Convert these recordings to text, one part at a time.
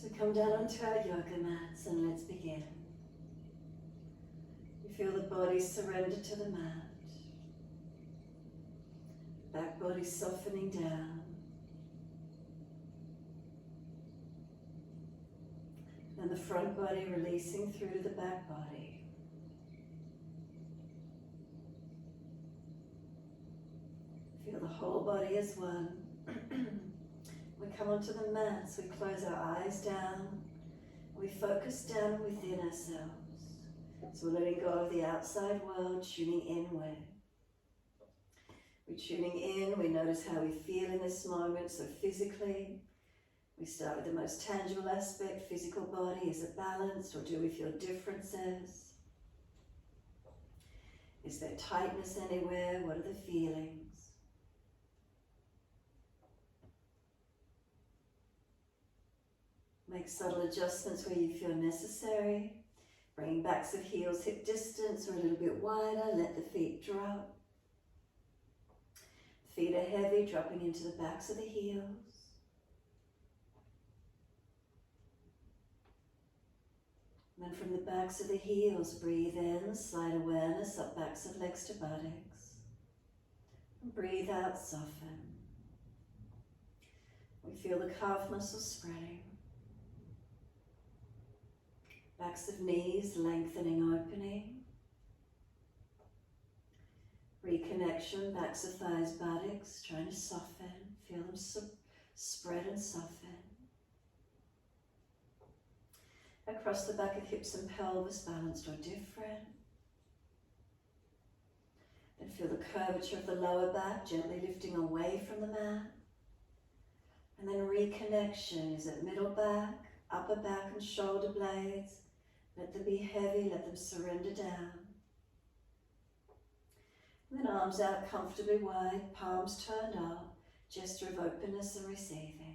So come down onto our yoga mats and let's begin. You feel the body surrender to the mat. Back body softening down. And the front body releasing through to the back body. Feel the whole body as one. We come onto the mats, we close our eyes down, we focus down within ourselves. So we're letting go of the outside world, tuning inward. We're tuning in, we notice how we feel in this moment, so physically, we start with the most tangible aspect, physical body. Is it balanced or do we feel differences? Is there tightness anywhere? What are the feelings? Make subtle adjustments where you feel necessary. Bringing backs of heels hip distance or a little bit wider. Let the feet drop. Feet are heavy, dropping into the backs of the heels. And then from the backs of the heels, breathe in, slide awareness up backs of legs to buttocks. And breathe out, soften. We feel the calf muscles spreading. Backs of knees lengthening, opening. Reconnection, backs of thighs, buttocks, trying to soften. Feel them spread and soften. Across the back of hips and pelvis, balanced or different. Then feel the curvature of the lower back, gently lifting away from the mat. And then reconnection, is it middle back, upper back and shoulder blades? Let them be heavy, let them surrender down. And then arms out comfortably wide, palms turned up, gesture of openness and receiving.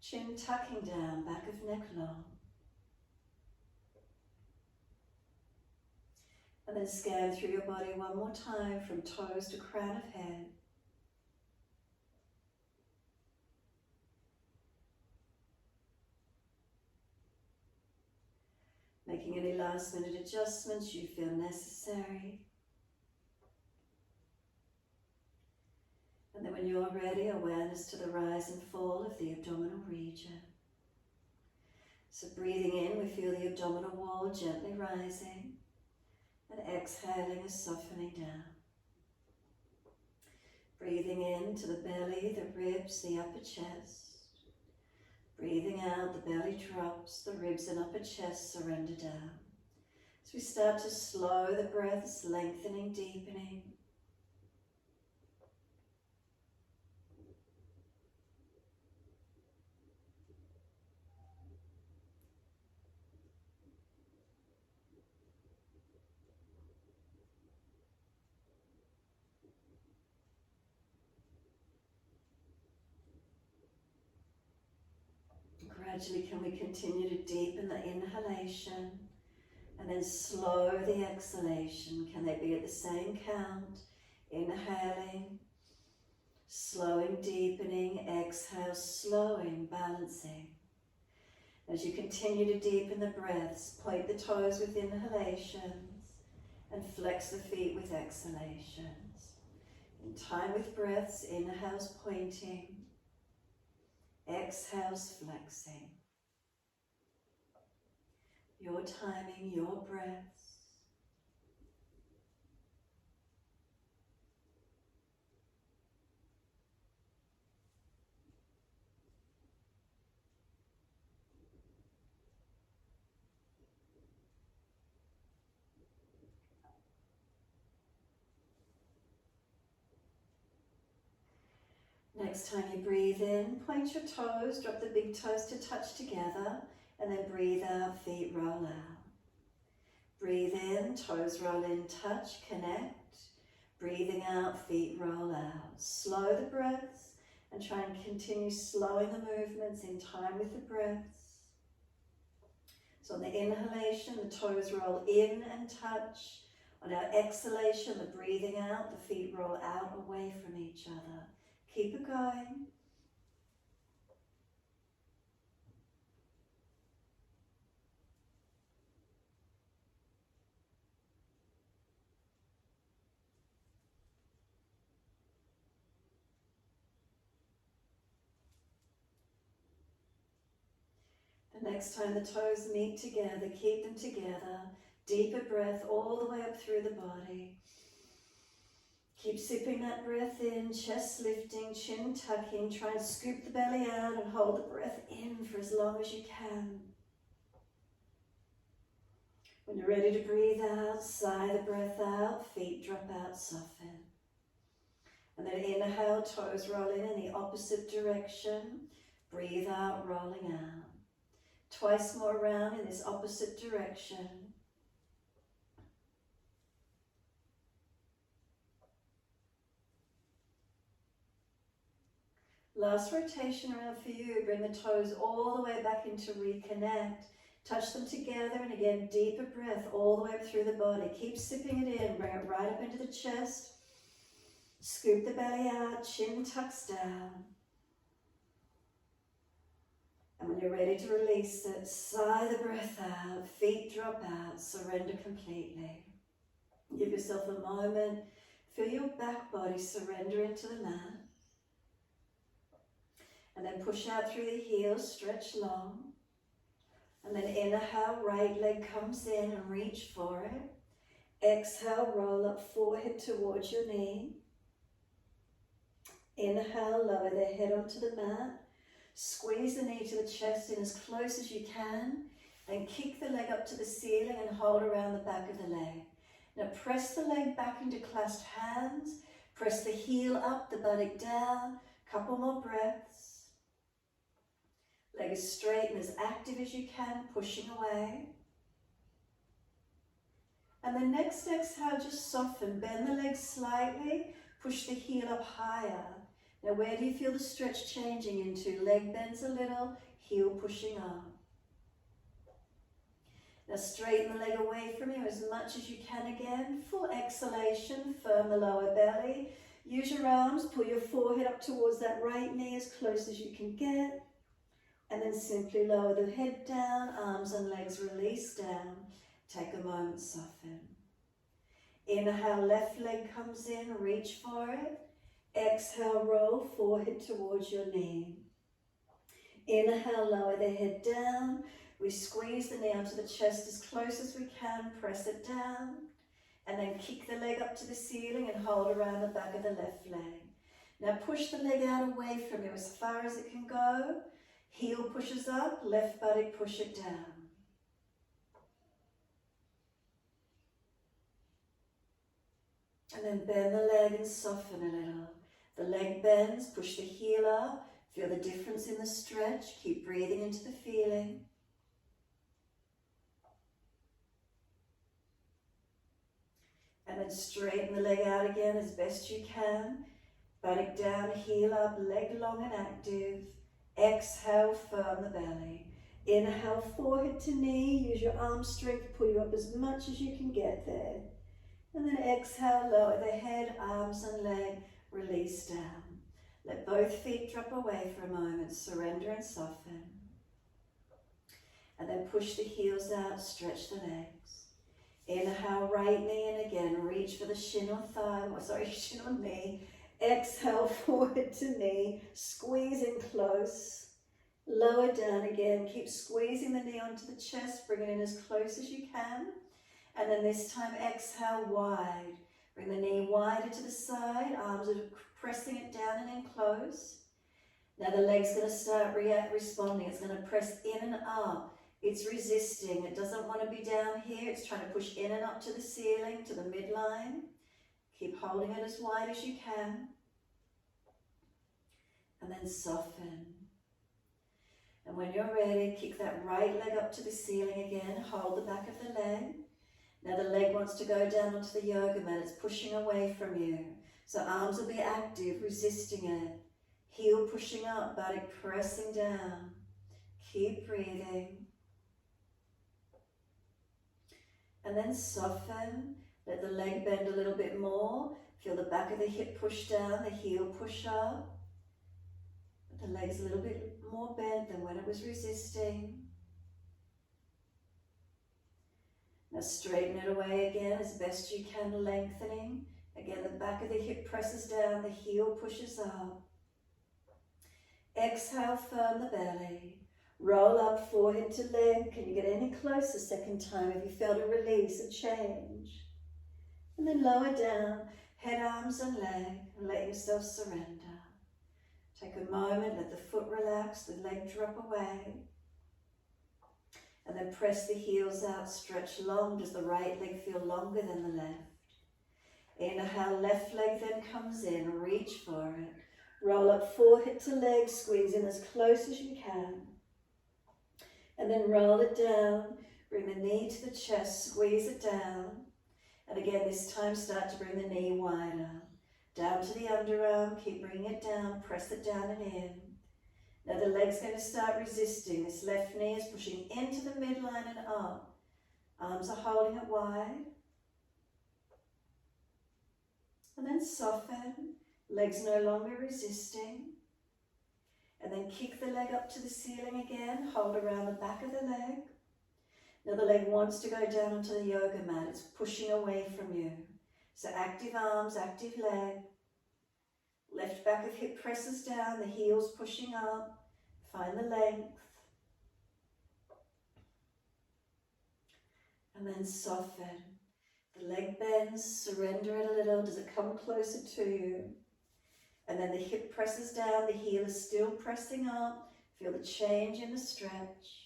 Chin tucking down, back of neck long. And then scan through your body one more time from toes to crown of head. Making any last minute adjustments you feel necessary. And then when you're ready, awareness to the rise and fall of the abdominal region. So breathing in, we feel the abdominal wall gently rising. And exhaling is softening down. Breathing in to the belly, the ribs, the upper chest. Breathing out, the belly drops, the ribs and upper chest surrender down. As we start to slow the breaths, lengthening, deepening. Gradually, can we continue to deepen the inhalation and then slow the exhalation? Can they be at the same count? Inhaling, slowing, deepening, exhale, slowing, balancing. As you continue to deepen the breaths, point the toes with inhalations and flex the feet with exhalations. In time with breaths, inhales pointing, exhales flexing. Your timing, your breaths. Next time you breathe in, point your toes, drop the big toes to touch together, and then breathe out, feet roll out. Breathe in, toes roll in, touch, connect. Breathing out, feet roll out. Slow the breaths and try and continue slowing the movements in time with the breaths. So on the inhalation, the toes roll in and touch. On our exhalation, the breathing out, the feet roll out away from each other. Keep it going. Next time the toes meet together, keep them together. Deeper breath all the way up through the body. Keep sipping that breath in, chest lifting, chin tucking. Try and scoop the belly out and hold the breath in for as long as you can. When you're ready to breathe out, sigh the breath out, feet drop out, soften. And then inhale, toes roll in the opposite direction. Breathe out, rolling out. Twice more round in this opposite direction. Last rotation around for you. Bring the toes all the way back into reconnect. Touch them together, and again, deeper breath all the way up through the body. Keep sipping it in, bring it right up into the chest. Scoop the belly out, chin tucks down. And when you're ready to release it, sigh the breath out, feet drop out, surrender completely. Give yourself a moment, feel your back body surrender into the mat. And then push out through the heels, stretch long. And then inhale, right leg comes in and reach for it. Exhale, roll up forehead towards your knee. Inhale, lower the head onto the mat. Squeeze the knee to the chest in as close as you can. And kick the leg up to the ceiling and hold around the back of the leg. Now press the leg back into clasped hands. Press the heel up, the buttock down. Couple more breaths. Leg as straight and as active as you can, pushing away. And then next exhale, just soften. Bend the legs slightly, push the heel up higher. Now where do you feel the stretch changing into? Leg bends a little, heel pushing up. Now straighten the leg away from you as much as you can again. Full exhalation, firm the lower belly. Use your arms, pull your forehead up towards that right knee as close as you can get. And then simply lower the head down, arms and legs release down. Take a moment, soften. Inhale, left leg comes in, reach for it. Exhale, roll forehead towards your knee. Inhale, lower the head down. We squeeze the knee onto the chest as close as we can, press it down. And then kick the leg up to the ceiling and hold around the back of the left leg. Now push the leg out away from you as far as it can go. Heel pushes up, left buttock push it down. And then bend the leg and soften a little. The leg bends, push the heel up, feel the difference in the stretch, keep breathing into the feeling. And then straighten the leg out again as best you can. Buttock down, heel up, leg long and active. Exhale, firm the belly. Inhale, forehead to knee. Use your arm strength, pull you up as much as you can get there. And then exhale, lower the head, arms and leg, release down. Let both feet drop away for a moment, surrender and soften. And then push the heels out, stretch the legs. Inhale, right knee in again, reach for the shin or thigh, shin or knee. Exhale, forehead to knee, squeeze in close. Lower down again, keep squeezing the knee onto the chest, bring it in as close as you can. And then this time, exhale wide. Bring the knee wider to the side, arms are pressing it down and in close. Now the leg's going to start responding. It's going to press in and up. It's resisting. It doesn't want to be down here. It's trying to push in and up to the ceiling, to the midline. Keep holding it as wide as you can. And then soften. And when you're ready, kick that right leg up to the ceiling again. Hold the back of the leg. Now the leg wants to go down onto the yoga mat. It's pushing away from you. So arms will be active, resisting it. Heel pushing up, buttock pressing down. Keep breathing. And then soften. Let the leg bend a little bit more. Feel the back of the hip push down, the heel push up. The leg's a little bit more bent than when it was resisting. Now straighten it away again as best you can, lengthening. Again, the back of the hip presses down, the heel pushes up. Exhale, firm the belly. Roll up, forehead to leg. Can you get any closer second time? Have you felt a release, a change? And then lower down, head, arms and leg, and let yourself surrender. Take a moment, let the foot relax, the leg drop away. And then press the heels out, stretch long. Does the right leg feel longer than the left? Inhale, left leg then comes in, reach for it. Roll up, forehead to leg, squeeze in as close as you can. And then roll it down, bring the knee to the chest, squeeze it down. And again, this time start to bring the knee wider. Down to the underarm, keep bringing it down, press it down and in. Now the leg's going to start resisting. This left knee is pushing into the midline and up. Arms are holding it wide. And then soften, legs no longer resisting. And then kick the leg up to the ceiling again, hold around the back of the leg. Now the leg wants to go down onto the yoga mat, it's pushing away from you. So active arms, active leg. Left back of hip presses down, the heels pushing up. Find the length. And then soften. The leg bends, surrender it a little. Does it come closer to you? And then the hip presses down, the heel is still pressing up. Feel the change in the stretch.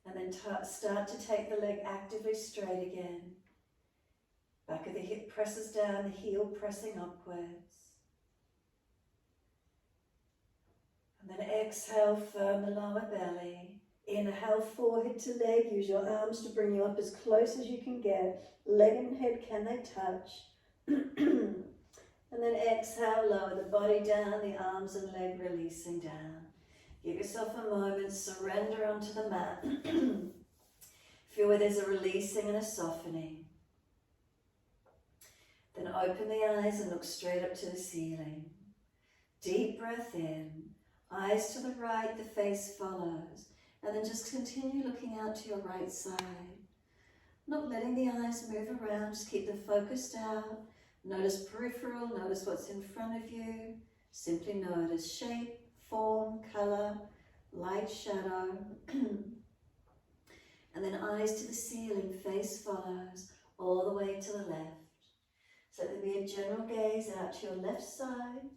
And then start to take the leg actively straight again. Back of the hip presses down, the heel pressing upwards. And then exhale, firm the lower belly. Inhale, forehead to leg. Use your arms to bring you up as close as you can get. Leg and head, can they touch? And then exhale, lower the body down, the arms and leg releasing down. Give yourself a moment, surrender onto the mat. Feel where there's a releasing and a softening. Then open the eyes and look straight up to the ceiling. Deep breath in, eyes to the right, the face follows. And then just continue looking out to your right side. Not letting the eyes move around, just keep them focused out. Notice peripheral, notice what's in front of you. Simply notice shape, form, colour, light, shadow. And then eyes to the ceiling, face follows, all the way to the left. So there'll be a general gaze out to your left side.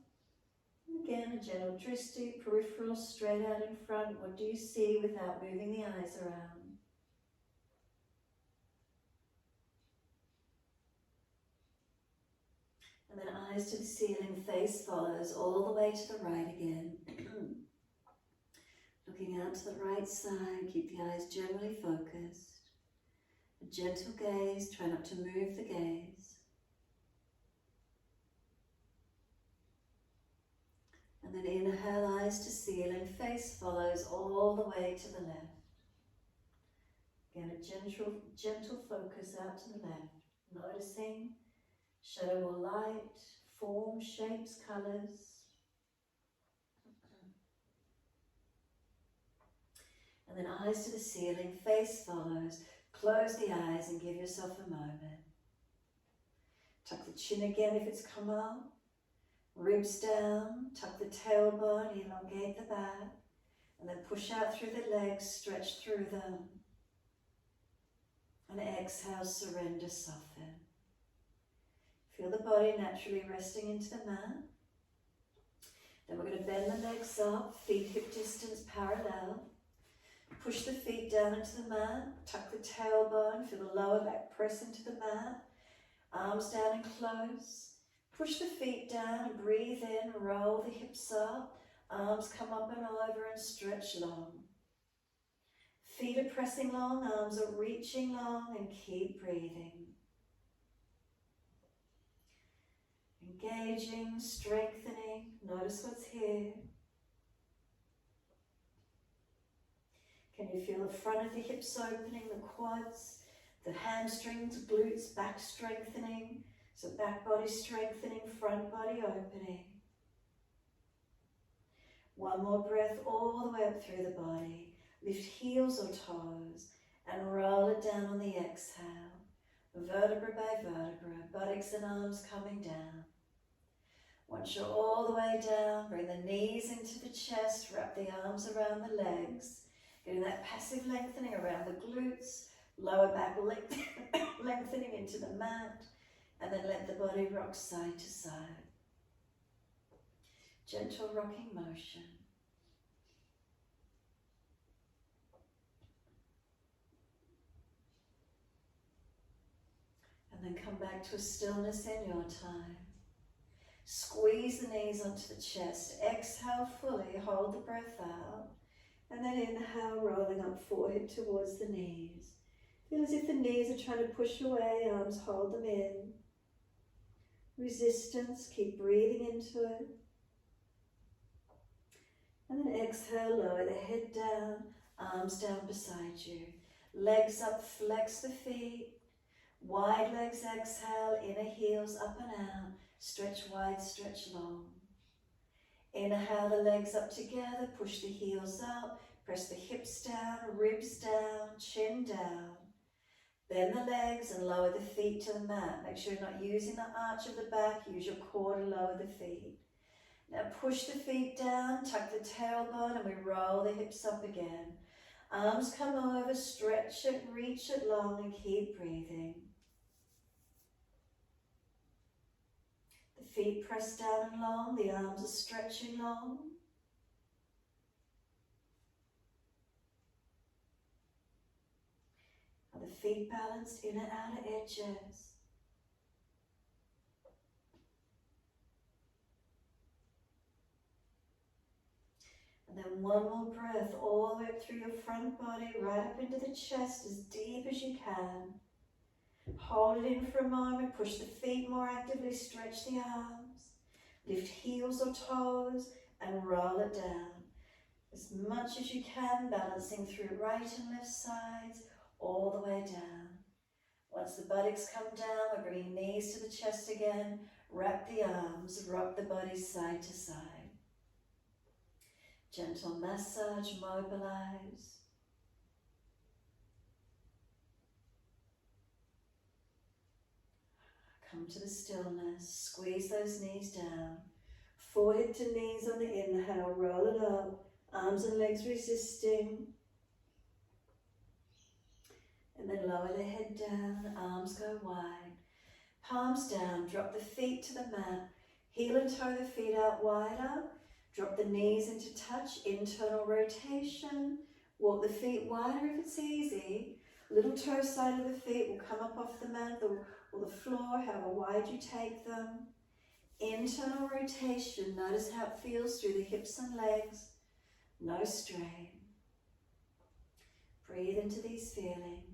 Again, a gentle drishti, peripheral, straight out in front. What do you see without moving the eyes around? And then eyes to the ceiling, face follows, all the way to the right again. Looking out to the right side, keep the eyes generally focused. A gentle gaze, try not to move the gaze. And then inhale, eyes to ceiling, face follows all the way to the left. Again, a gentle focus out to the left, noticing shadow or light, form, shapes, colours. And then eyes to the ceiling, face follows. Close the eyes and give yourself a moment. Tuck the chin again if it's come up. Ribs down, tuck the tailbone, elongate the back. And then push out through the legs, stretch through them. And exhale, surrender, soften. Feel the body naturally resting into the mat. Then we're going to bend the legs up, feet hip distance parallel. Push the feet down into the mat, tuck the tailbone, feel the lower back press into the mat. Arms down and close. Push the feet down and breathe in, roll the hips up. Arms come up and over and stretch long. Feet are pressing long, arms are reaching long, and keep breathing. Engaging, strengthening, notice what's here. Can you feel the front of the hips opening, the quads, the hamstrings, glutes, back strengthening? So back body strengthening, front body opening. One more breath all the way up through the body. Lift heels or toes and roll it down on the exhale. vertebra by vertebra, buttocks and arms coming down. Once you're all the way down, bring the knees into the chest, wrap the arms around the legs, getting that passive lengthening around the glutes, lower back lengthening into the mat, and then let the body rock side to side. Gentle rocking motion. And then come back to a stillness in your time. Squeeze the knees onto the chest. Exhale fully, hold the breath out. And then inhale, rolling up forehead towards the knees. Feel as if the knees are trying to push away, arms hold them in. Resistance, keep breathing into it. And then exhale, lower the head down, arms down beside you. Legs up, flex the feet. Wide legs, exhale, inner heels up and out. Stretch wide, stretch long. Inhale the legs up together, push the heels up, press the hips down, ribs down, chin down. Bend the legs and lower the feet to the mat. Make sure you're not using the arch of the back, use your core to lower the feet. Now push the feet down, tuck the tailbone, and we roll the hips up again. Arms come over, stretch it, reach it long, and keep breathing. The feet press down and long, the arms are stretching long. And the feet balanced inner outer edges. And then one more breath all the way up through your front body, right up into the chest as deep as you can. Hold it in for a moment, push the feet more actively, stretch the arms, lift heels or toes and roll it down. As much as you can, balancing through right and left sides, all the way down. Once the buttocks come down, we're bringing knees to the chest again, wrap the arms, rock the body side to side. Gentle massage, mobilise. Come to the stillness, squeeze those knees down. Forehead to knees on the inhale, roll it up, arms and legs resisting. And then lower the head down, arms go wide. Palms down, drop the feet to the mat. Heel and toe the feet out wider. Drop the knees into touch, internal rotation. Walk the feet wider if it's easy. Little toe side of the feet will come up off the mat or the floor, however wide you take them. Internal rotation, notice how it feels through the hips and legs. No strain. Breathe into these feelings.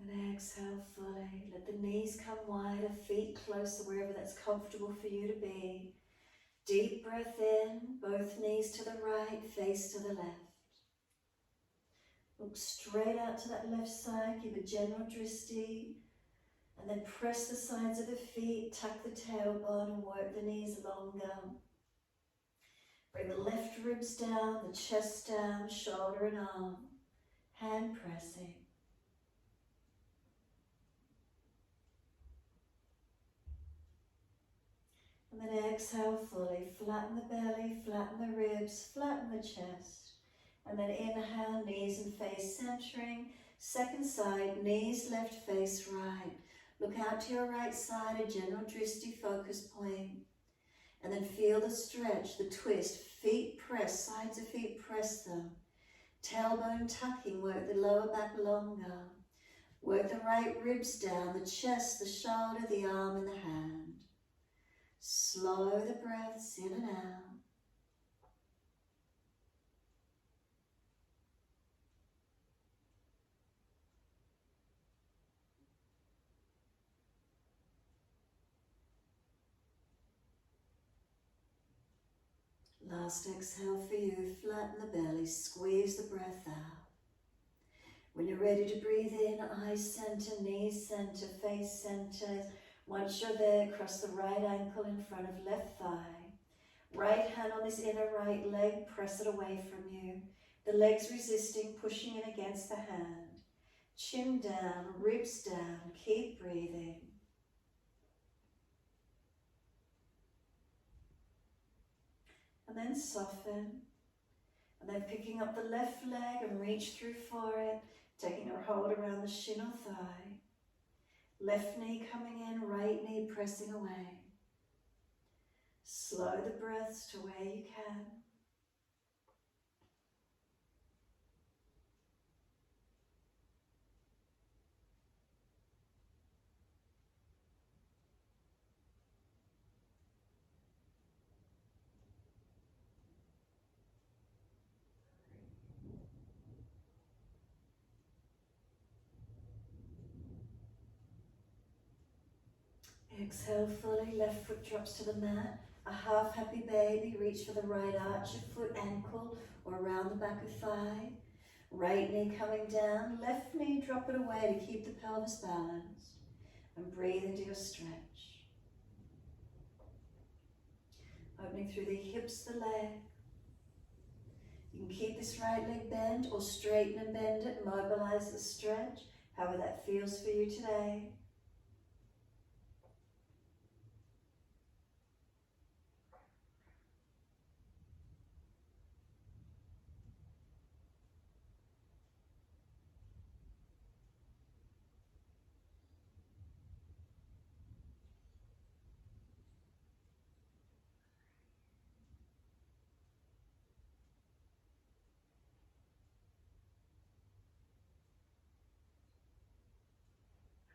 And then exhale fully. Let the knees come wider, feet closer, wherever that's comfortable for you to be. Deep breath in, both knees to the right, face to the left. Look straight out to that left side, give a general dristi, and then press the sides of the feet, tuck the tailbone and work the knees longer. Bring the left ribs down, the chest down, shoulder and arm, hand pressing. And then exhale fully, flatten the belly, flatten the ribs, flatten the chest. And then inhale, knees and face centering. Second side, knees left, face right. Look out to your right side, a general dristi focus point. And then feel the stretch, the twist, feet press, sides of feet press them. Tailbone tucking, work the lower back longer. Work the right ribs down, the chest, the shoulder, the arm and the hand. Slow the breaths in and out. Last exhale for you, flatten the belly, squeeze the breath out. When you're ready to breathe in, eyes center, knees center, face center. Once you're there, cross the right ankle in front of left thigh. Right hand on this inner right leg, press it away from you. The leg's resisting, pushing in against the hand. Chin down, ribs down, keep breathing. And then soften. And then picking up the left leg and reach through for it, taking a hold around the shin or thigh. Left knee coming in, right knee pressing away. Slow the breaths to where you can. Exhale fully, left foot drops to the mat. A half happy baby, reach for the right arch of foot, ankle, or around the back of thigh. Right knee coming down, left knee drop it away to keep the pelvis balanced. And breathe into your stretch. Opening through the hips, the leg. You can keep this right leg bent or straighten and bend it, mobilize the stretch, however that feels for you today.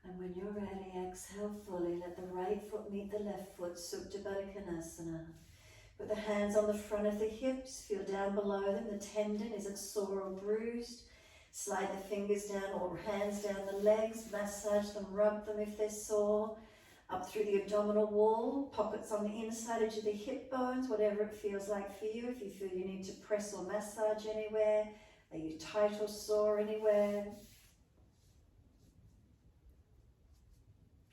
And when you're ready, exhale fully. Let the right foot meet the left foot, Supta Baddha Konasana. Put the hands on the front of the hips, feel down below them. The tendon, is it sore or bruised? Slide the fingers down or hands down the legs, massage them, rub them if they're sore. Up through the abdominal wall, pockets on the inside edge of the hip bones, whatever it feels like for you. If you feel you need to press or massage anywhere, are you tight or sore anywhere?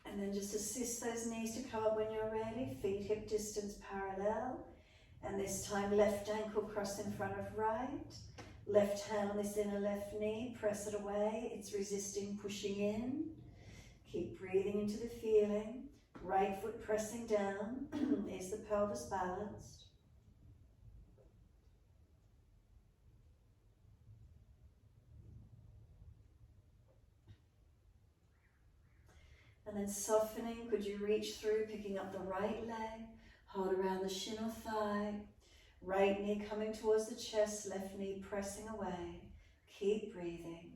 And then just assist those knees to come up when you're ready, feet hip distance parallel. And this time left ankle cross in front of right. Left hand on this inner left knee, press it away. It's resisting, pushing in. Keep breathing into the feeling. Right foot pressing down. Is the pelvis balanced? And then softening, could you reach through, picking up the right leg, hold around the shin or thigh. Right knee coming towards the chest, left knee pressing away. Keep breathing.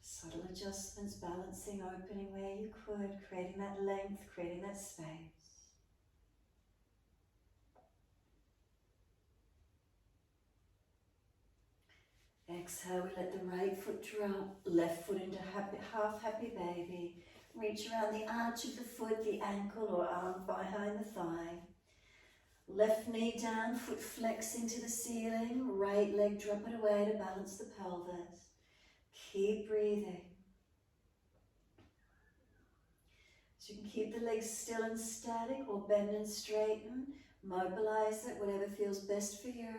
Subtle adjustments, balancing, opening where you could, creating that length, creating that space. Exhale, we let the right foot drop, left foot into half happy baby. Reach around the arch of the foot, the ankle or arm behind the thigh. Left knee down, foot flex into the ceiling, right leg drop it away to balance the pelvis. Keep breathing. So you can keep the legs still and static or bend and straighten. Mobilize it, whatever feels best for you.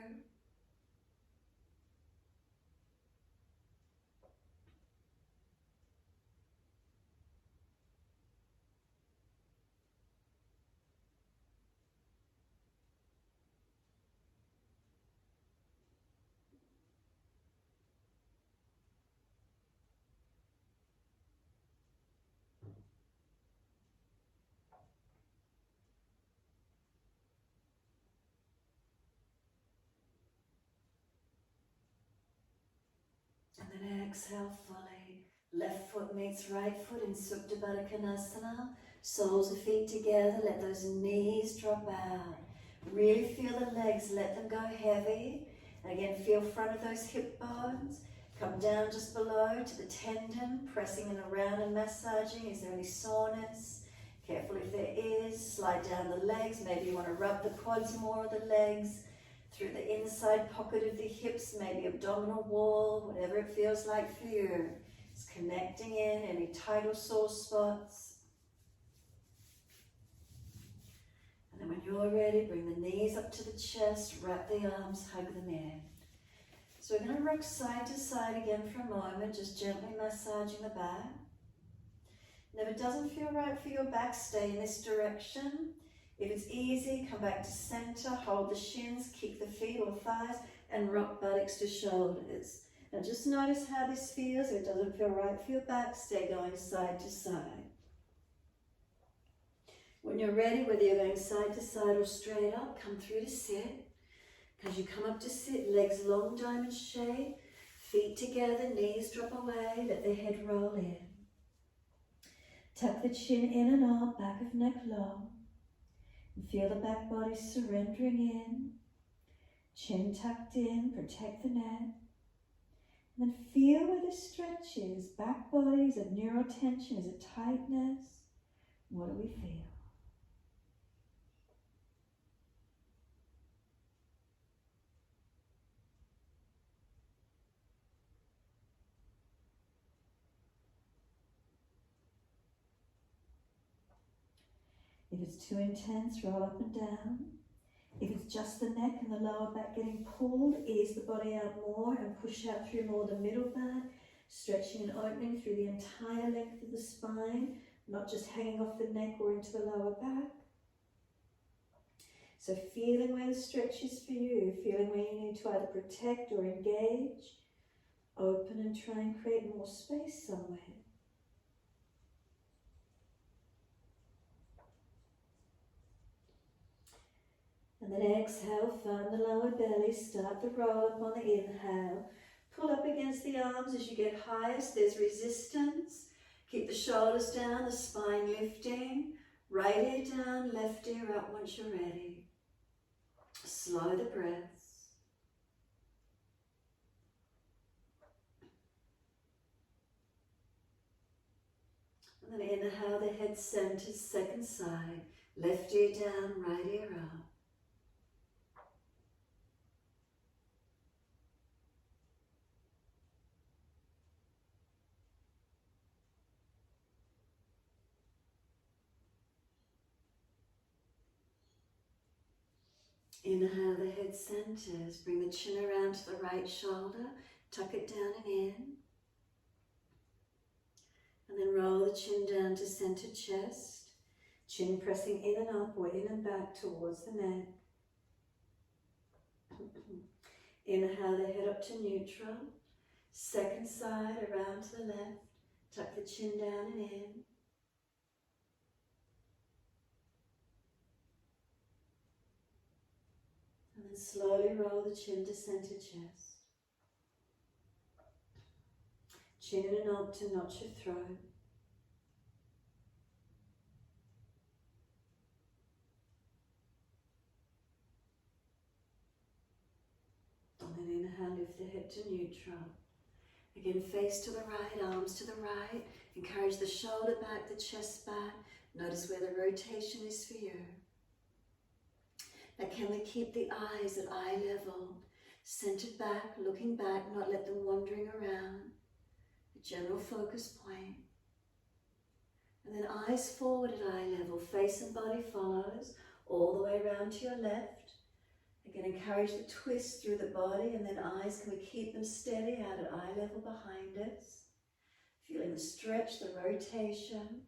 And then exhale fully. Left foot meets right foot in Supta Baddha Konasana. Soles of feet together, let those knees drop out. Really feel the legs, let them go heavy. And again, feel front of those hip bones. Come down just below to the tendon, pressing it around and massaging. Is there any soreness? Careful if there is. Slide down the legs. Maybe you want to rub the quads more of the legs. Through the inside pocket of the hips, maybe abdominal wall, whatever it feels like for you. It's connecting in any tight or sore spots. And then when you're ready, bring the knees up to the chest, wrap the arms, hug them in. So we're going to rock side to side again for a moment, just gently massaging the back. And if it doesn't feel right for your back, stay in this direction. If it's easy, come back to center, hold the shins, kick the feet or thighs, and rock buttocks to shoulders. Now just notice how this feels. If it doesn't feel right for your back, stay going side to side. When you're ready, whether you're going side to side or straight up, come through to sit. As you come up to sit, legs long diamond shape, feet together, knees drop away, let the head roll in. Tuck the chin in and up, back of neck long. And feel the back body surrendering in. Chin tucked in, protect the neck. And then feel where the stretch is. Back body, is it neural tension? Is it tightness? What do we feel? If it's too intense, roll up and down. If it's just the neck and the lower back getting pulled, ease the body out more and push out through more the middle back, stretching and opening through the entire length of the spine, not just hanging off the neck or into the lower back. So feeling where the stretch is for you, feeling where you need to either protect or engage, open and try and create more space somewhere. And then exhale, firm the lower belly, start the roll up on the inhale. Pull up against the arms as you get highest, there's resistance. Keep the shoulders down, the spine lifting. Right ear down, left ear up once you're ready. Slow the breaths. And then inhale, the head centers, second side. Left ear down, right ear up. Inhale, the head centers. Bring the chin around to the right shoulder. Tuck it down and in. And then roll the chin down to center chest. Chin pressing in and up or in and back towards the neck. Inhale, the head up to neutral. Second side around to the left. Tuck the chin down and in. And then slowly roll the chin to center chest. Chin in and up to notch your throat. And then inhale, lift the head to neutral. Again, face to the right, arms to the right. Encourage the shoulder back, the chest back. Notice where the rotation is for you. Now can we keep the eyes at eye level, centered back, looking back, not let them wandering around. A general focus point. And then eyes forward at eye level, face and body follows, all the way around to your left. Again, encourage the twist through the body, and then eyes, can we keep them steady out at eye level behind us? Feeling the stretch, the rotation.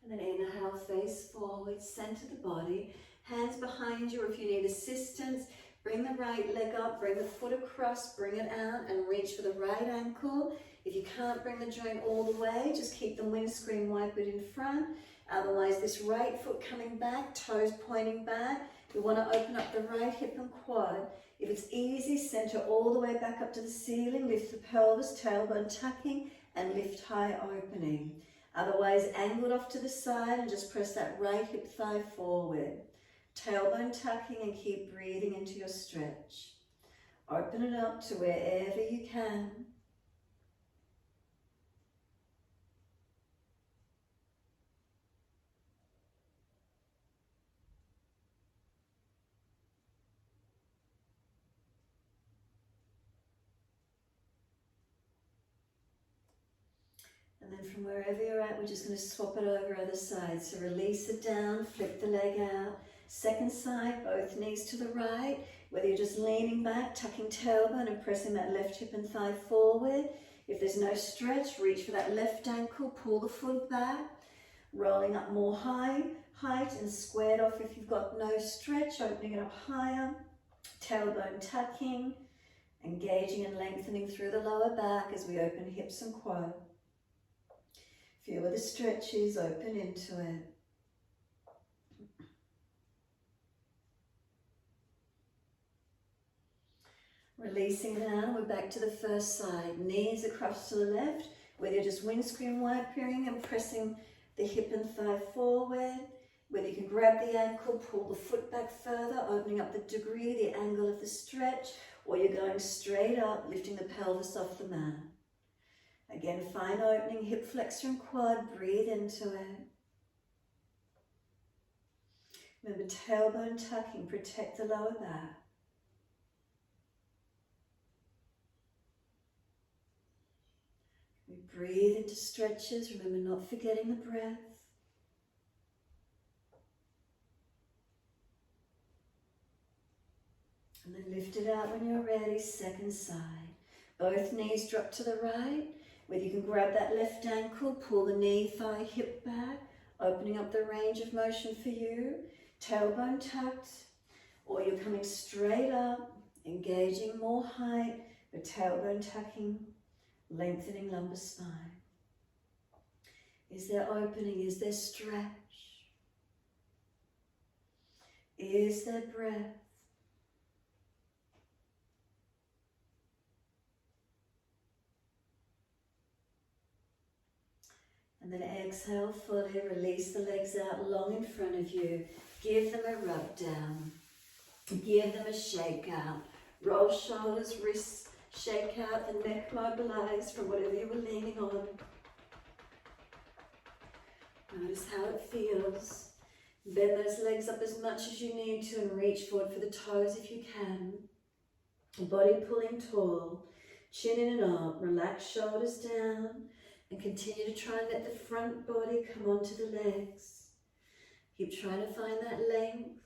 And then inhale, face forward, center the body, hands behind you, or if you need assistance, bring the right leg up, bring the foot across, bring it out and reach for the right ankle. If you can't bring the joint all the way, just keep the windscreen wiper in front. Otherwise, this right foot coming back, toes pointing back. We want to open up the right hip and quad. If it's easy, center all the way back up to the ceiling, lift the pelvis, tailbone tucking, and lift high opening. Otherwise, angle it off to the side and just press that right hip thigh forward. Tailbone tucking and keep breathing into your stretch. Open it up to wherever you can. And then from wherever you're at, we're just going to swap it over other side. So release it down, flip the leg out. Second side, both knees to the right. Whether you're just leaning back, tucking tailbone and pressing that left hip and thigh forward. If there's no stretch, reach for that left ankle, pull the foot back. Rolling up more height and squared off if you've got no stretch, opening it up higher. Tailbone tucking, engaging and lengthening through the lower back as we open hips and quad. Feel where the stretch is, open into it. Releasing down, we're back to the first side. Knees across to the left, whether you're just windscreen wiping and pressing the hip and thigh forward. Whether you can grab the ankle, pull the foot back further, opening up the degree, the angle of the stretch, or you're going straight up, lifting the pelvis off the mat. Again, fine opening, hip flexor and quad, breathe into it. Remember, tailbone tucking, protect the lower back. We breathe into stretches, remember not forgetting the breath. And then lift it out when you're ready, second side. Both knees drop to the right. Whether you can grab that left ankle, pull the knee, thigh, hip back, opening up the range of motion for you. Tailbone tucked, or you're coming straight up, engaging more height, but tailbone tucking, lengthening lumbar spine. Is there opening? Is there stretch? Is there breath? And then exhale fully, release the legs out long in front of you. Give them a rub down. Give them a shake out. Roll shoulders, wrists, shake out, the neck mobilise from whatever you were leaning on. Notice how it feels. Bend those legs up as much as you need to and reach forward for the toes if you can. Body pulling tall, chin in and up, relax shoulders down. And continue to try and let the front body come onto the legs. Keep trying to find that length.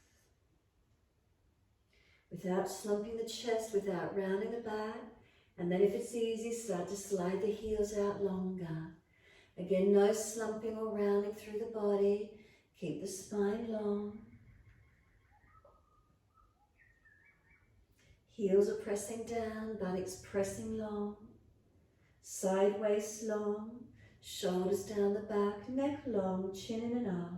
Without slumping the chest, without rounding the back. And then if it's easy, start to slide the heels out longer. Again, no slumping or rounding through the body. Keep the spine long. Heels are pressing down, buttocks pressing long. Sideways long, shoulders down the back, neck long, chin in and up.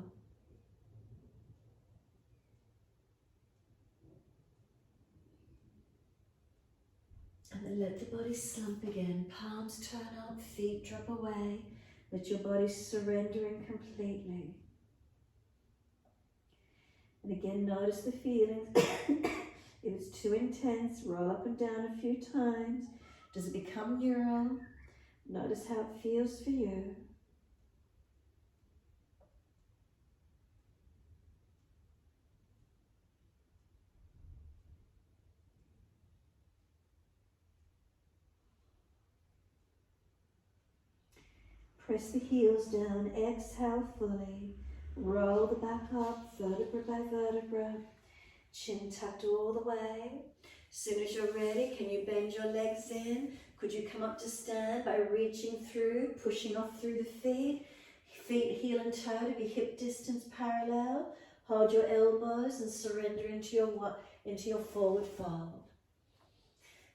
And then let the body slump again, palms turn up, feet drop away. Let your body surrendering completely. And again, notice the feelings. If it's too intense, roll up and down a few times. Does it become neural? Notice how it feels for you. Press the heels down, exhale fully. Roll the back up, vertebra by vertebra. Chin tucked all the way. As soon as you're ready, can you bend your legs in? Could you come up to stand by reaching through, pushing off through the feet? Feet heel and toe to be hip distance parallel. Hold your elbows and surrender into your forward fold.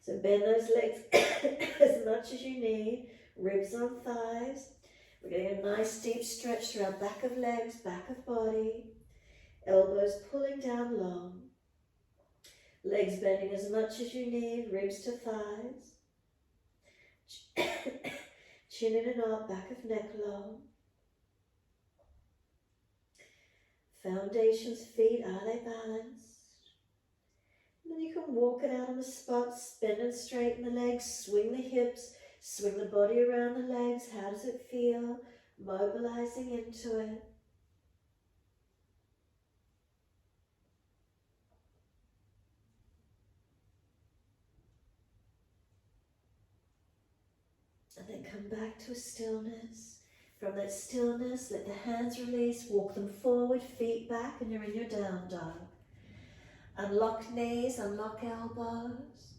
So bend those legs as much as you need. Ribs on thighs. We're getting a nice deep stretch through our back of legs, back of body. Elbows pulling down long. Legs bending as much as you need, ribs to thighs. Chin in and up, back of neck long. Foundations, feet, are they balanced? And then you can walk it out on the spot, spin and straighten the legs, swing the hips, swing the body around the legs. How does it feel? Mobilizing into it. And then come back to a stillness. From that stillness, let the hands release, walk them forward, feet back, and you're in your down dog. Unlock knees, unlock elbows.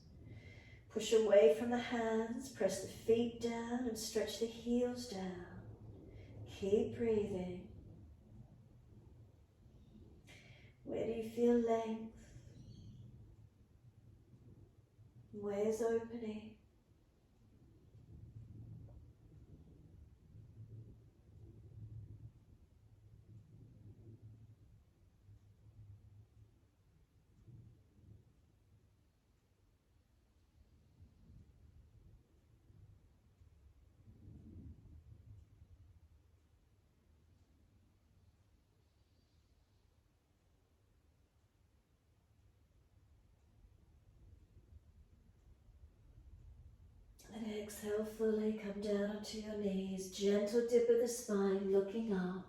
Push away from the hands, press the feet down and stretch the heels down. Keep breathing. Where do you feel length? Where's opening? And exhale fully, come down onto your knees. Gentle dip of the spine, looking up.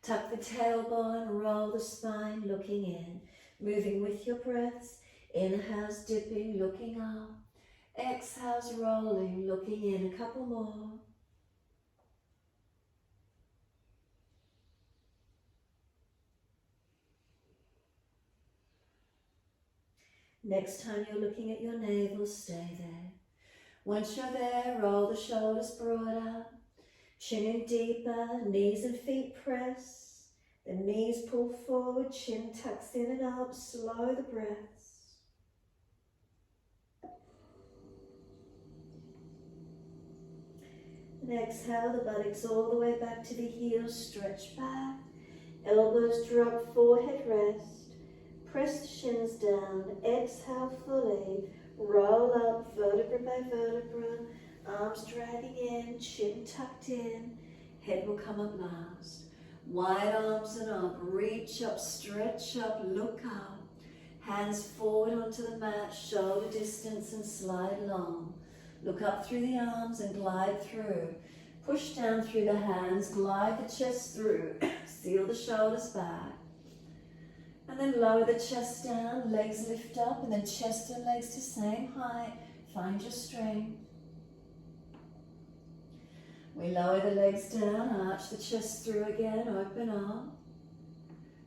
Tuck the tailbone, roll the spine, looking in. Moving with your breaths. Inhales, dipping, looking up. Exhales, rolling, looking in. A couple more. Next time you're looking at your navel, stay there. Once you're there, roll the shoulders broader. Chin in deeper, knees and feet press. The knees pull forward, chin tucks in and up. Slow the breaths. And exhale, the buttocks all the way back to the heels, stretch back. Elbows drop, forehead rest. Press the shins down, exhale fully. Roll up, vertebra by vertebra. Arms dragging in, chin tucked in. Head will come up last. Wide arms and up, reach up, stretch up, look up. Hands forward onto the mat, shoulder distance and slide long. Look up through the arms and glide through. Push down through the hands, glide the chest through. Seal the shoulders back. And then lower the chest down, legs lift up, and then chest and legs to same height. Find your strength. We lower the legs down, arch the chest through again, open up.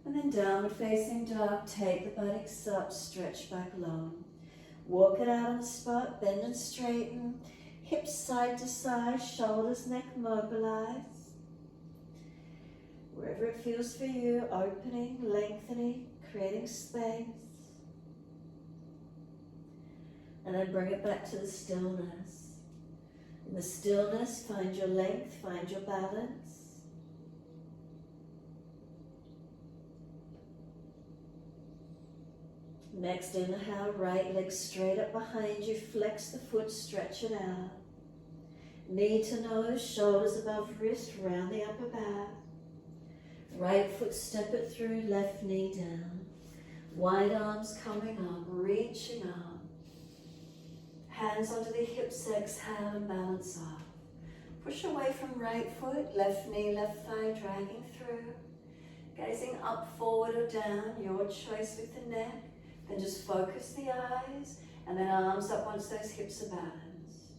And then downward facing dog, take the buttocks up, stretch back long. Walk it out on the spot, bend and straighten. Hips side to side, shoulders, neck mobilize. Wherever it feels for you, opening, lengthening, creating space. And then bring it back to the stillness. In the stillness, find your length, find your balance. Next inhale, right leg straight up behind you, flex the foot, stretch it out. Knee to nose, shoulders above wrist, round the upper back. Right foot, step it through, left knee down. Wide arms coming up, reaching up. Hands onto the hips, exhale and balance off. Push away from right foot, left knee, left thigh, dragging through. Gazing up, forward or down, your choice with the neck. Then just focus the eyes, and then arms up once those hips are balanced.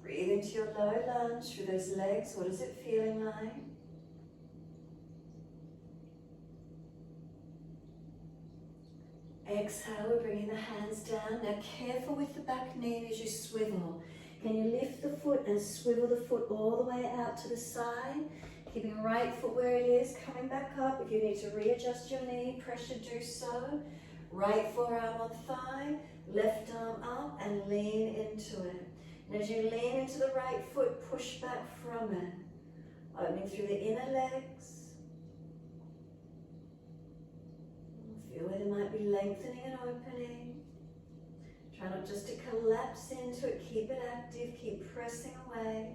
Breathe into your low lunge through those legs. What is it feeling like? Exhale, we're bringing the hands down. Now careful with the back knee as you swivel. Can you lift the foot and swivel the foot all the way out to the side? Keeping right foot where it is, coming back up. If you need to readjust your knee, pressure, do so. Right forearm on thigh, left arm up and lean into it. And as you lean into the right foot, push back from it. Opening through the inner legs. Feel where there might be lengthening and opening. Try not just to collapse into it, keep it active, keep pressing away.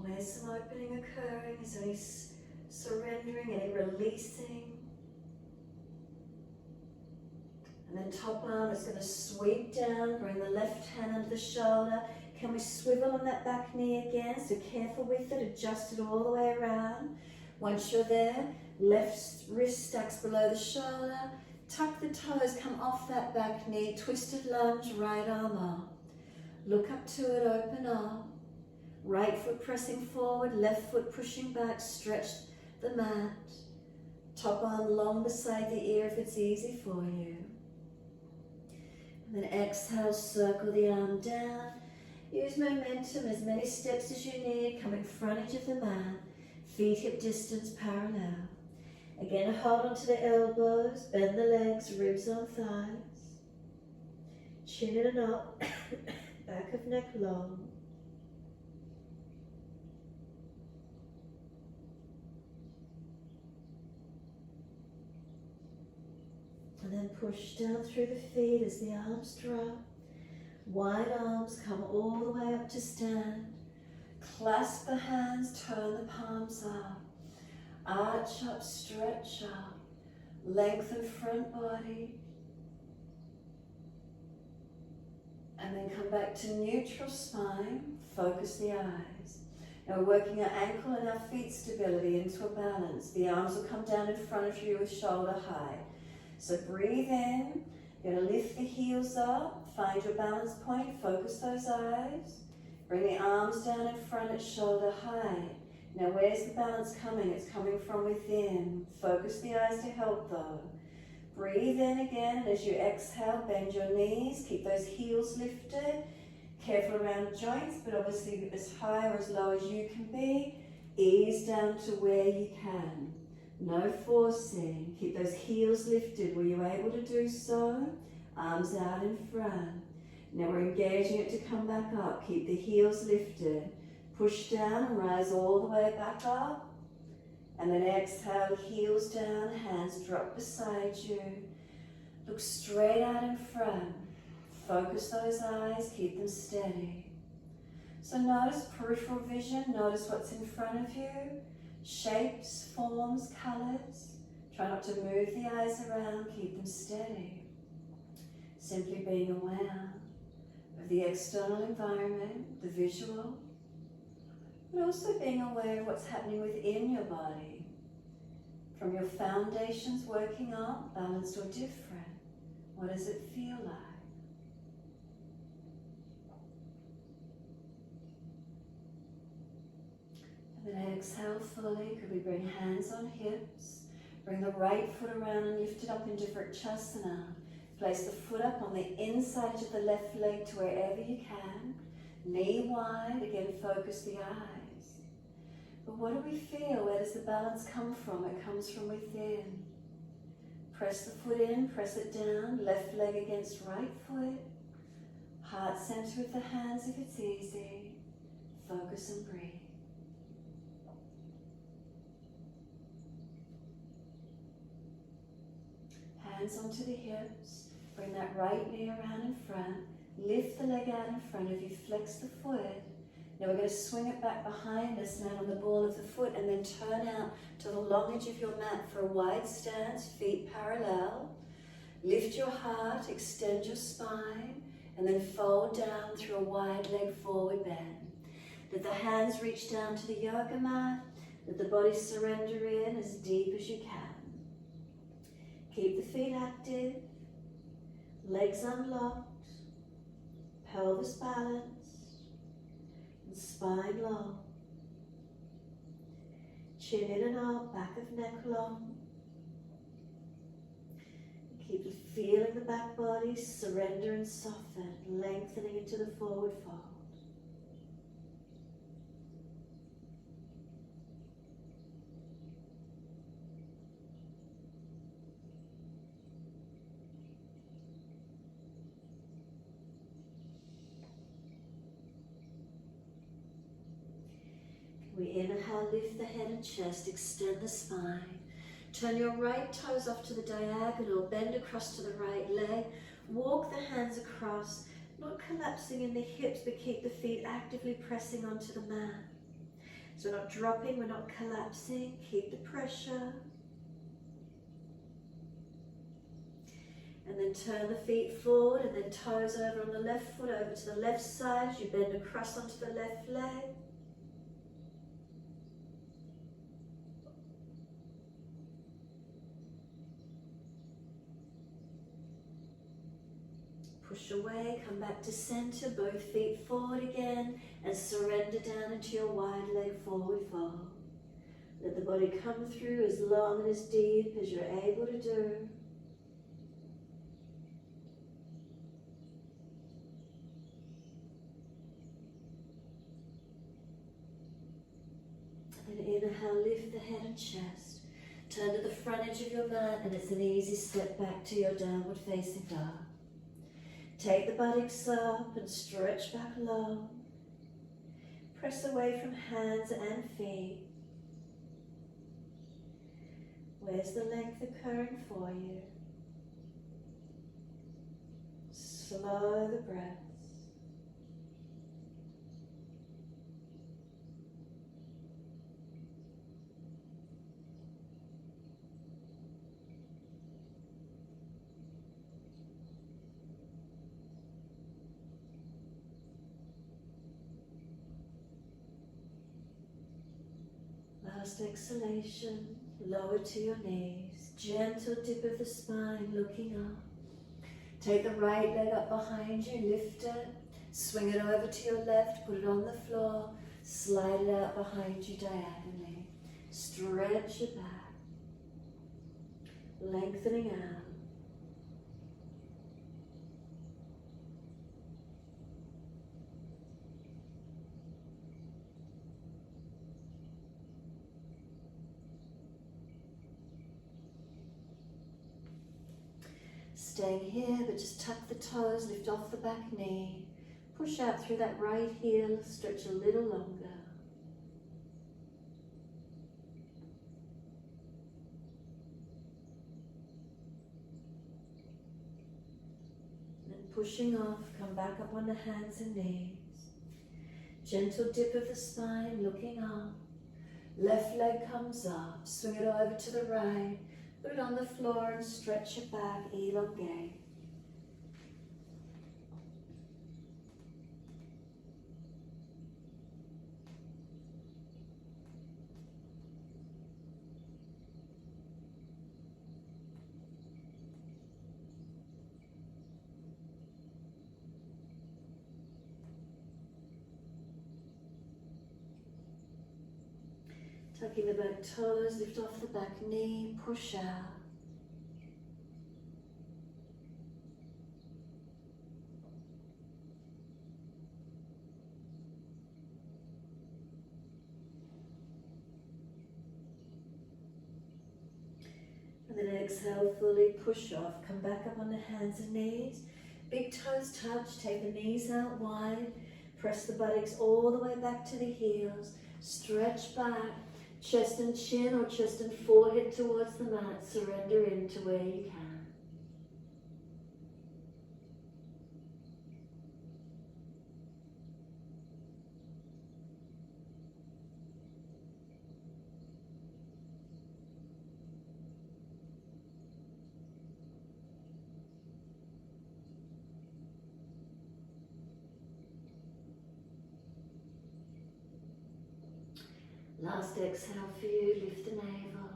Where's some opening occurring? Is there any surrendering, any releasing? And then top arm is going to sweep down, bring the left hand under the shoulder. Can we swivel on that back knee again? So careful with it, adjust it all the way around. Once you're there, left wrist stacks below the shoulder. Tuck the toes, come off that back knee, twisted lunge, right arm up. Look up to it, open up. Right foot pressing forward, left foot pushing back, stretch the mat. Top arm long beside the ear if it's easy for you. And then exhale, circle the arm down. Use momentum, as many steps as you need. Come in front edge of the mat. Feet hip distance parallel. Again, hold onto the elbows, bend the legs, ribs on thighs. Chin in and up, back of neck long. And then push down through the feet as the arms drop. Wide arms come all the way up to stand. Clasp the hands, turn the palms up. Arch up, stretch up. Lengthen front body. And then come back to neutral spine. Focus the eyes. Now we're working our ankle and our feet stability into a balance. The arms will come down in front of you with shoulder height. So breathe in. You're going to lift the heels up. Find your balance point. Focus those eyes. Bring the arms down in front at shoulder height. Now where's the balance coming? It's coming from within. Focus the eyes to help though. Breathe in again, and as you exhale, bend your knees. Keep those heels lifted. Careful around joints, but obviously as high or as low as you can be. Ease down to where you can. No forcing. Keep those heels lifted. Were you able to do so? Arms out in front. Now we're engaging it to come back up. Keep the heels lifted. Push down and rise all the way back up. And then exhale, heels down, hands drop beside you. Look straight out in front. Focus those eyes, keep them steady. So notice peripheral vision, notice what's in front of you. Shapes, forms, colours. Try not to move the eyes around, keep them steady. Simply being aware of the external environment, the visual, but also being aware of what's happening within your body. From your foundations working up, balanced or different, what does it feel like? And then exhale fully. Could we bring hands on hips? Bring the right foot around and lift it up into Vrksasana. Place the foot up on the inside of the left leg to wherever you can. Knee wide, again focus the eyes. But what do we feel? Where does the balance come from? It comes from within. Press the foot in, press it down, left leg against right foot. Heart center with the hands if it's easy. Focus and breathe. Hands onto the hips. Bring that right knee around in front. Lift the leg out in front of you. Flex the foot. Now we're going to swing it back behind us, land on the ball of the foot, and then turn out to the long edge of your mat for a wide stance, feet parallel. Lift your heart, extend your spine, and then fold down through a wide leg forward bend. Let the hands reach down to the yoga mat. Let the body surrender in as deep as you can. Keep the feet active, legs unlocked, pelvis balanced, and spine long. Chin in and out, back of neck long. Keep feeling the back body surrender and soften, lengthening into the forward fold. We inhale, lift the head and chest, extend the spine. Turn your right toes off to the diagonal, bend across to the right leg. Walk the hands across, not collapsing in the hips, but keep the feet actively pressing onto the mat. So we're not dropping, we're not collapsing. Keep the pressure. And then turn the feet forward and then toes over on the left foot, over to the left side as you bend across onto the left leg. Push away, come back to center, both feet forward again, and surrender down into your wide leg forward fold. Let the body come through as long and as deep as you're able to do. And then inhale, lift the head and chest. Turn to the front edge of your mat, and it's an easy step back to your downward facing dog. Take the buttocks up and stretch back long. Press away from hands and feet. Where's the length occurring for you? Slow the breaths. Last exhalation, lower to your knees, gentle dip of the spine, looking up. Take the right leg up behind you, lift it, swing it over to your left, put it on the floor, slide it out behind you diagonally. Stretch it back, lengthening out. Staying here, but just tuck the toes, lift off the back knee. Push out through that right heel, stretch a little longer. And then pushing off, come back up on the hands and knees. Gentle dip of the spine, looking up. Left leg comes up, swing it over to the right. Put it on the floor and stretch it back, elongate. Tucking the back toes, lift off the back knee, push out. And then exhale, fully push off. Come back up on the hands and knees. Big toes touch, take the knees out wide. Press the buttocks all the way back to the heels. Stretch back. Chest and chin or chest and forehead towards the mat. Surrender into where you can. Last exhale for you, lift the navel.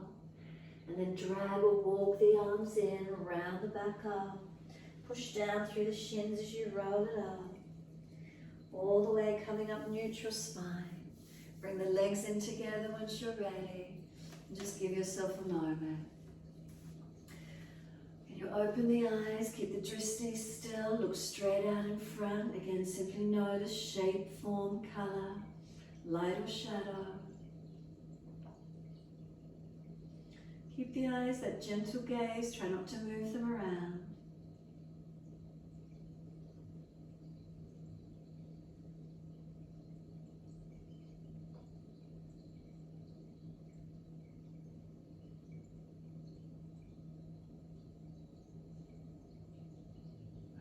And then drag or walk the arms in, around the back arm. Push down through the shins as you roll it up. All the way coming up neutral spine. Bring the legs in together once you're ready. And just give yourself a moment. Can you open the eyes, keep the drishti still, look straight out in front. Again, simply notice shape, form, color, light or shadow. Keep the eyes, that gentle gaze, try not to move them around.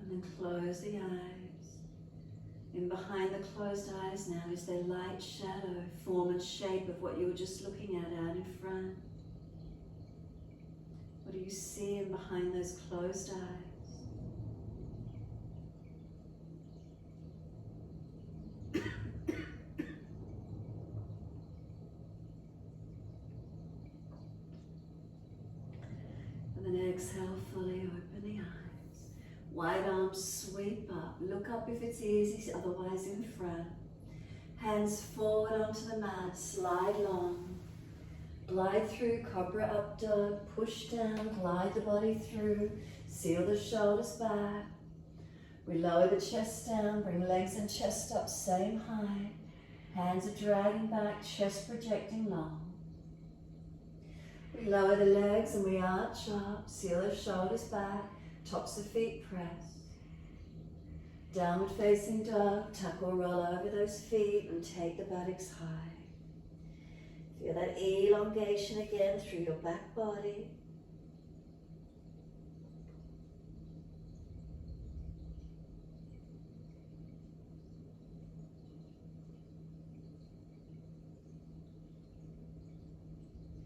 And then close the eyes. In behind the closed eyes now is their light shadow, form and shape of what you were just looking at out in front. What do you see in behind those closed eyes? And then exhale, fully open the eyes. Wide arms sweep up. Look up if it's easy, otherwise in front. Hands forward onto the mat, slide long. Glide through, cobra up dog, push down, glide the body through, seal the shoulders back. We lower the chest down, bring legs and chest up, same height. Hands are dragging back, chest projecting long. We lower the legs and we arch up, seal the shoulders back, tops of feet press. Downward facing dog, tuck or roll over those feet and take the buttocks high. Feel that elongation again through your back body.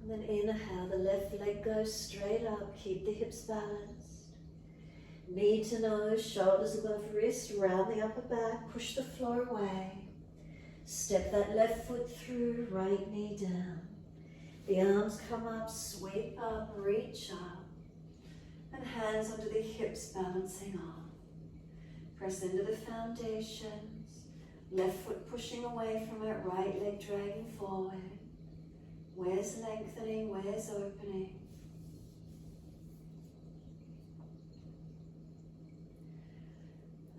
And then inhale, the left leg goes straight up, keep the hips balanced. Knee to nose, shoulders above wrist, round the upper back, push the floor away. Step that left foot through, right knee down. The arms come up, sweep up, reach up. And hands onto the hips, balancing off. Press into the foundations. Left foot pushing away from it, right leg dragging forward. Where's lengthening, where's opening?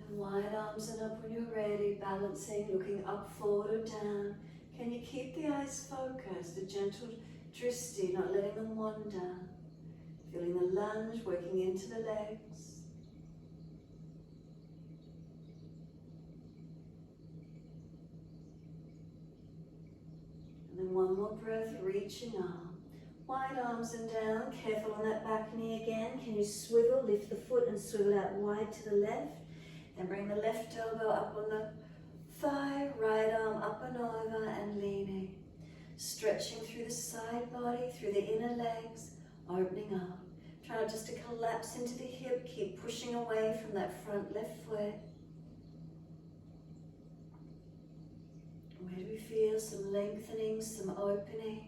And wide arms and up when you're ready, balancing, looking up, forward or down. Can you keep the eyes focused, a gentle drishti, not letting them wander? Feeling the lunge, working into the legs. And then one more breath, reaching up. Wide arms and down, careful on that back knee again. Can you swivel, lift the foot and swivel out wide to the left. Then bring the left elbow up on the thigh, right arm up and over and leaning. Stretching through the side body, through the inner legs, opening up. Try not just to collapse into the hip, keep pushing away from that front left foot. Where do we feel some lengthening, some opening?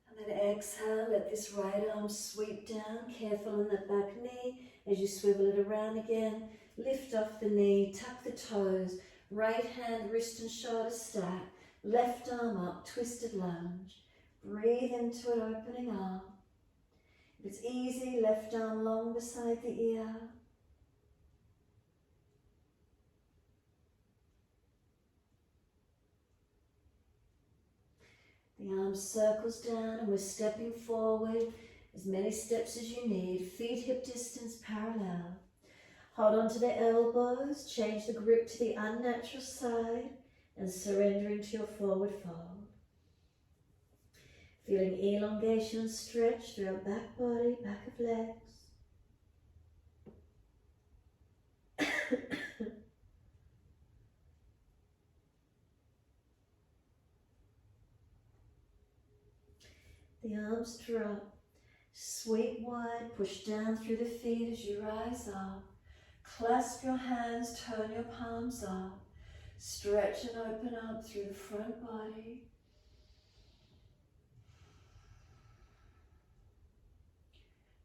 And then exhale, let this right arm sweep down, careful on that back knee. As you swivel it around again, lift off the knee, tuck the toes, right hand, wrist and shoulder stack, left arm up, twisted lunge. Breathe into it, opening up. If it's easy, left arm long beside the ear. The arm circles down and we're stepping forward, as many steps as you need, feet hip distance parallel. Hold on to the elbows, change the grip to the unnatural side and surrender into your forward fold. Feeling elongation and stretch through our back body, back of legs. The arms drop, sweep wide, push down through the feet as you rise up. Clasp your hands, turn your palms up. Stretch and open up through the front body.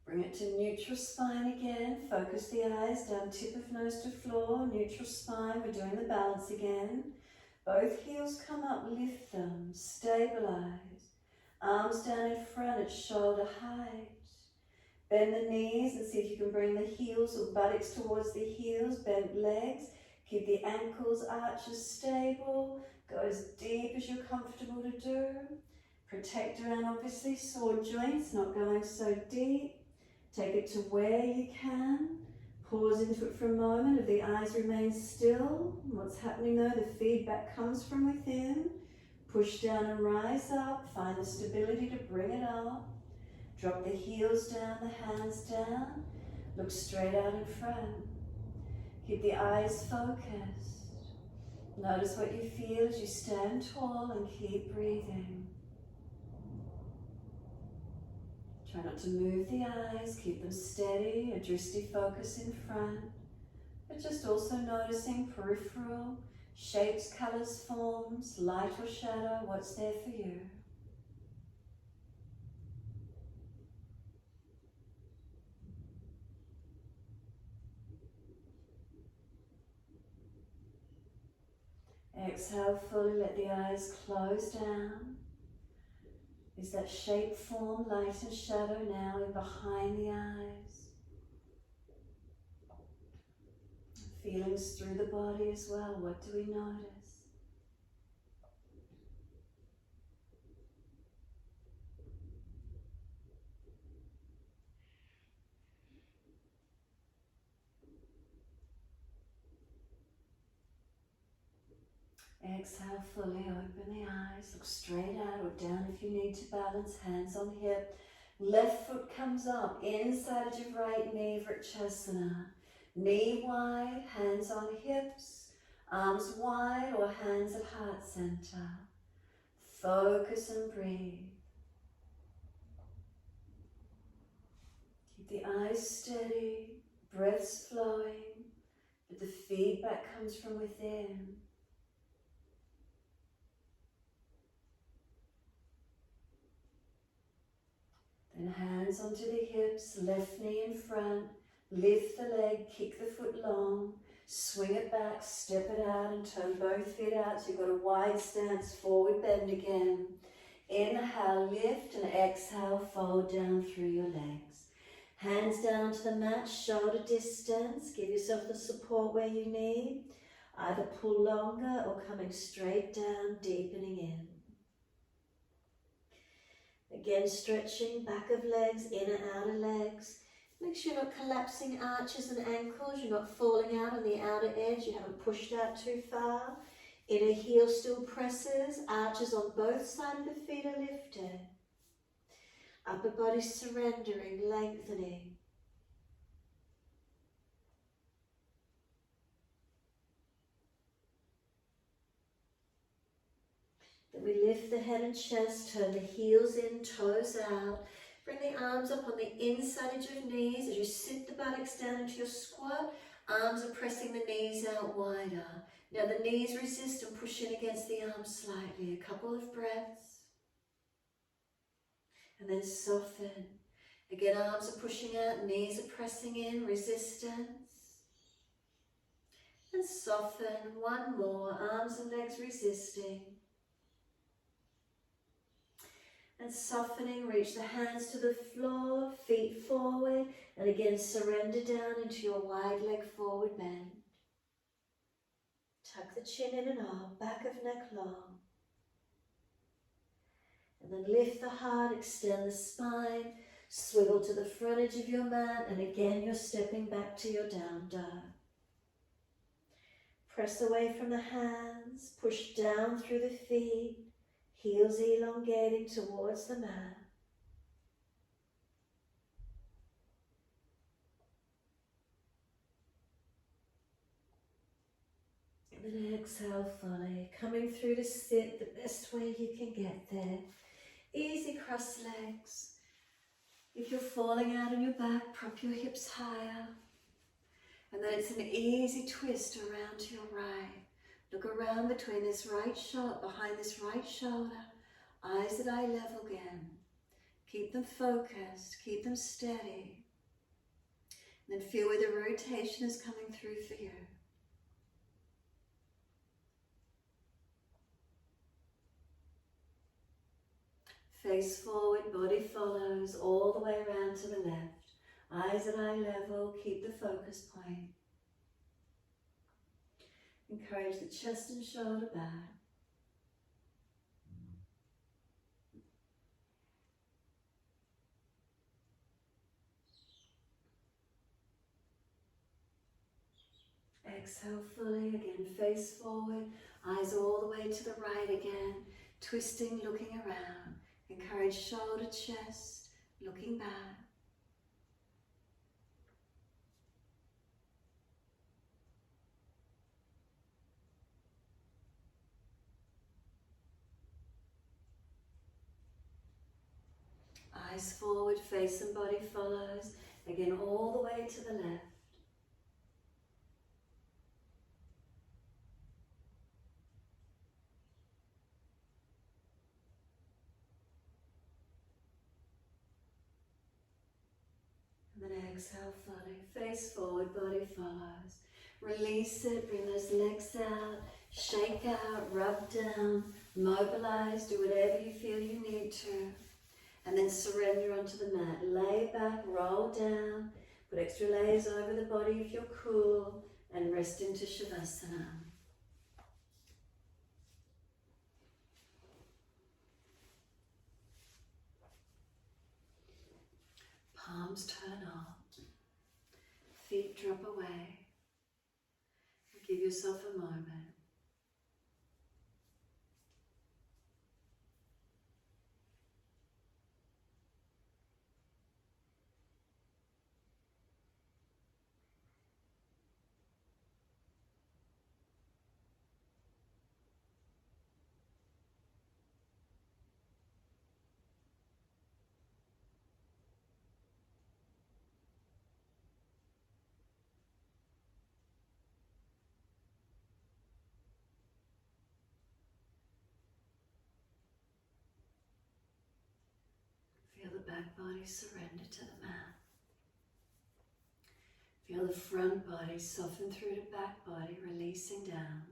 Bring it to neutral spine again. Focus the eyes down, tip of nose to floor, neutral spine. We're doing the balance again. Both heels come up, lift them, stabilize. Arms down in front at shoulder height. Bend the knees and see if you can bring the heels or buttocks towards the heels, bent legs. Keep the ankles, arches stable. Go as deep as you're comfortable to do. Protect around obviously sore joints, not going so deep. Take it to where you can. Pause into it for a moment. If the eyes remain still, what's happening though, the feedback comes from within. Push down and rise up. Find the stability to bring it up. Drop the heels down, the hands down. Look straight out in front. Keep the eyes focused. Notice what you feel as you stand tall and keep breathing. Try not to move the eyes, keep them steady, a drishti focus in front, but just also noticing peripheral, shapes, colours, forms, light or shadow, what's there for you. Exhale fully, let the eyes close down. Is that shape, form, light and shadow now in behind the eyes? Feelings through the body as well, what do we notice? Exhale fully, open the eyes, look straight out or down if you need to balance, hands on hip. Left foot comes up, inside of your right knee, Vrikshasana. Knee wide, hands on hips, arms wide or hands at heart center. Focus and breathe. Keep the eyes steady, breaths flowing, but the feedback comes from within. Then hands onto the hips, left knee in front, lift the leg, kick the foot long, swing it back, step it out and turn both feet out so you've got a wide stance, forward bend again. Inhale, lift and exhale, fold down through your legs. Hands down to the mat, shoulder distance, give yourself the support where you need. Either pull longer or coming straight down, deepening in. Again, stretching back of legs, inner outer legs. Make sure you're not collapsing arches and ankles, you're not falling out on the outer edge, you haven't pushed out too far. Inner heel still presses, arches on both sides of the feet are lifted. Upper body surrendering, lengthening. Then we lift the head and chest, turn the heels in, toes out. Bring the arms up on the inside edge of knees as you sit the buttocks down into your squat. Arms are pressing the knees out wider. Now the knees resist and push in against the arms slightly. A couple of breaths. And then soften. Again, arms are pushing out, knees are pressing in, resistance. And soften. One more. Arms and legs resisting. And softening, reach the hands to the floor, feet forward, and again surrender down into your wide leg forward bend. Tuck the chin in and up, back of neck long. And then lift the heart, extend the spine, swivel to the front edge of your mat, and again you're stepping back to your down dog. Press away from the hands, push down through the feet, heels elongating towards the mat. And then exhale fully, coming through to sit the best way you can get there. Easy cross legs. If you're falling out on your back, prop your hips higher. And then it's an easy twist around to your right. Look around between this right shoulder, behind this right shoulder. Eyes at eye level again. Keep them focused, keep them steady. And then feel where the rotation is coming through for you. Face forward, body follows all the way around to the left. Eyes at eye level, keep the focus point. Encourage the chest and shoulder back. Exhale fully, again face forward, eyes all the way to the right again. Twisting, looking around. Encourage shoulder, chest, looking back. Eyes forward, face and body follows. Again, all the way to the left. And then exhale fully, face forward, body follows. Release it, bring those legs out, shake out, rub down, mobilise, do whatever you feel you need to. And then surrender onto the mat. Lay back, roll down, put extra layers over the body if you're cool, and rest into Shavasana. Palms turn up, feet drop away. Give yourself a moment. Feel the back body surrender to the mat. Feel the front body soften through the back body, releasing down.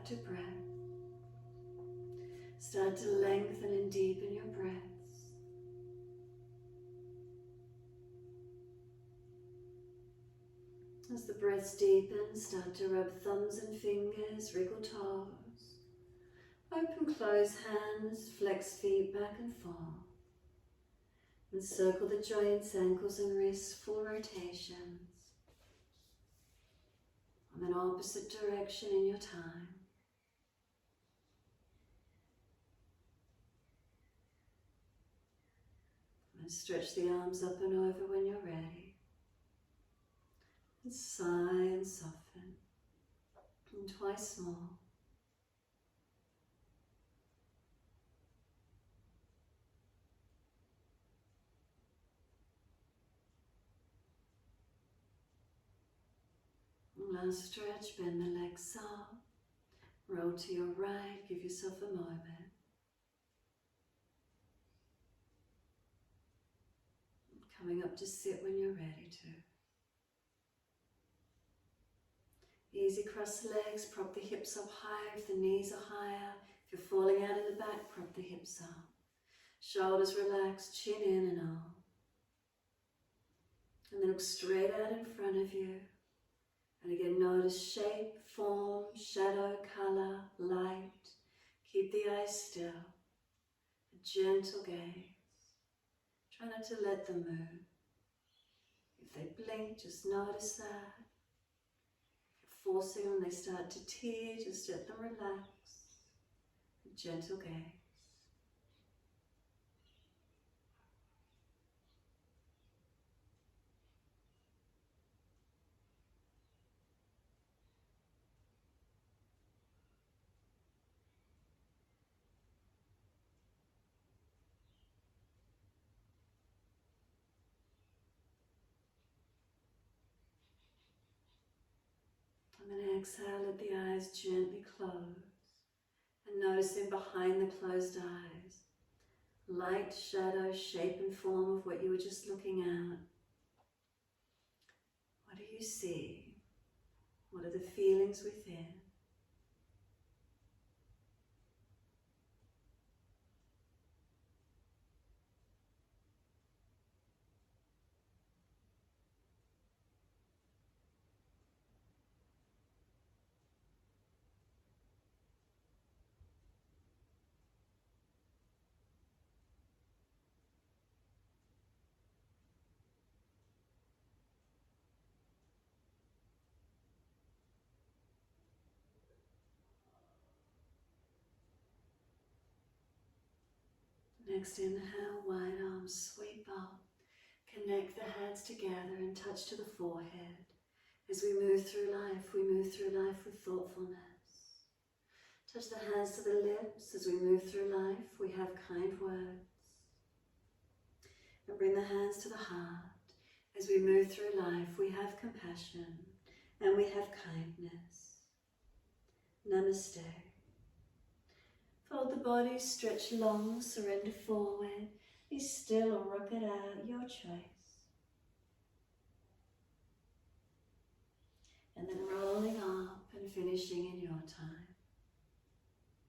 To breath. Start to lengthen and deepen your breaths. As the breaths deepen, start to rub thumbs and fingers, wriggle toes. Open, close hands, flex feet back and forth. And circle the joints, ankles and wrists, full rotations. And then opposite direction in your time. And stretch the arms up and over when you're ready. And sigh and soften. And twice more. And last stretch, bend the legs up. Roll to your right, give yourself a moment. Coming up to sit when you're ready to. Easy cross legs, prop the hips up higher if the knees are higher. If you're falling out in the back, prop the hips up. Shoulders relaxed, chin in and up. And then look straight out in front of you. And again, notice shape, form, shadow, colour, light. Keep the eyes still. A gentle gaze. Try not to let them move. If they blink, just notice that. If you're forcing them, they start to tear, just let them relax. gentle gaze. And then exhale, let the eyes gently close. And noticing behind the closed eyes, light, shadow, shape and form of what you were just looking at. What do you see? What are the feelings within? Next inhale, wide arms sweep up. Connect the hands together and touch to the forehead. As we move through life with thoughtfulness. Touch the hands to the lips. As we move through life, we have kind words. And bring the hands to the heart. As we move through life, we have compassion and we have kindness. Namaste. Fold the body, stretch long, surrender forward. Be still or rock it out, your choice. And then rolling up and finishing in your time.